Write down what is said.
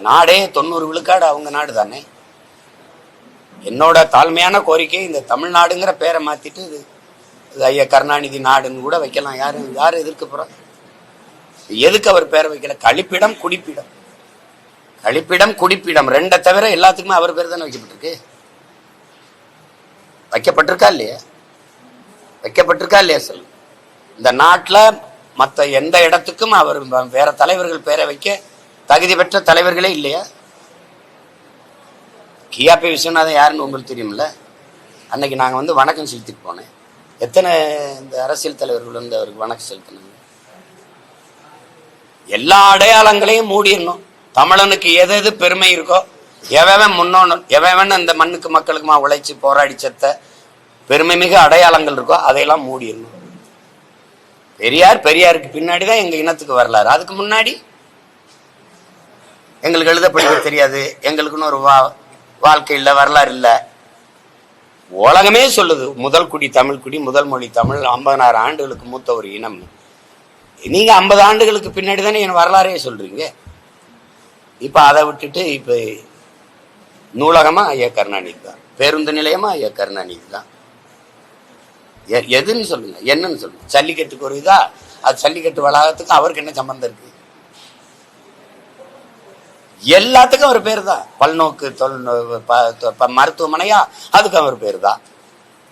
நாடே 90 விழுக்காடு அவங்க நாடு தானே. என்னோட தாழ்மையான கோரிக்கை, இந்த தமிழ்நாடுங்கிற பேரை மாத்திட்டு இது ஐயா கருணாநிதி நாடுன்னு கூட வைக்கலாம். யாரு எதிர்க்க போறா? எதுக்கு அவர் பேரை வைக்கல? கழிப்பிடம் குடிப்பிடம், கழிப்பிடம் குடிப்பிடம் ரெண்டை தவிர எல்லாத்துக்குமே அவர் பேர் தானே வைக்கப்பட்டிருக்கு. வைக்கப்பட்டிருக்கா இல்லையா? வைக்கப்பட்டிருக்கா இல்லையா சொல்லு. இந்த நாட்டில் மற்ற எந்த இடத்துக்கும் அவர் வேற தலைவர்கள் பேரை வைக்க தகுதி பெற்ற தலைவர்களே இல்லையா? கியாபி விஸ்வநாதன் யாருன்னு உங்களுக்கு தெரியும்ல. அன்னைக்கு நாங்கள் வணக்கம் செலுத்திட்டு போனேன். எத்தனை இந்த அரசியல் தலைவர்கள் அவருக்கு வணக்கம் செலுத்தினாங்க? எல்லா அடையாளங்களையும் மூடிடணும். தமிழனுக்கு எது எது பெருமை இருக்கோ, எவன் முன்னோன்னு, எவன் அந்த மண்ணுக்கு மக்களுக்குமா உழைச்சி போராடி செத்த பெருமை மிக அடையாளங்கள் இருக்கோ அதையெல்லாம் மூடிடணும். பெரியாருக்கு பின்னாடிதான் எங்க இனத்துக்கு வரலாறு. அதுக்கு முன்னாடி எங்களுக்கு எழுத படிக்க தெரியாது, எங்களுக்குன்னு ஒரு வாழ்க்கை இல்லை, வரலாறு இல்லை. உலகமே சொல்லுது முதல் குடி தமிழ் குடி, முதல் மொழி தமிழ், 50,000 ஆண்டுகளுக்கு மூத்த ஒரு இனம். நீங்க 50 ஆண்டுகளுக்கு பின்னாடி தானே என் வரலாறே சொல்றீங்க. இப்ப அதை விட்டுட்டு இப்ப நூலகமா ஐயா கருணாநிதி தான், பேருந்து நிலையமா ஐயா கருணாநிதி தான். எதுன்னு சொல்லுங்க, என்னன்னு சொல்லுங்க. ஜல்லிக்கட்டுக்கு ஒரு இதா, அது ஜல்லிக்கட்டு வளாகத்துக்கும் அவருக்கு என்ன சம்பந்தம் இருக்கு? எல்லாத்துக்கும் அவர் பேர் தான். பல்நோக்கு மருத்துவமனையா, அதுக்கும் அவர் பேர் தான்.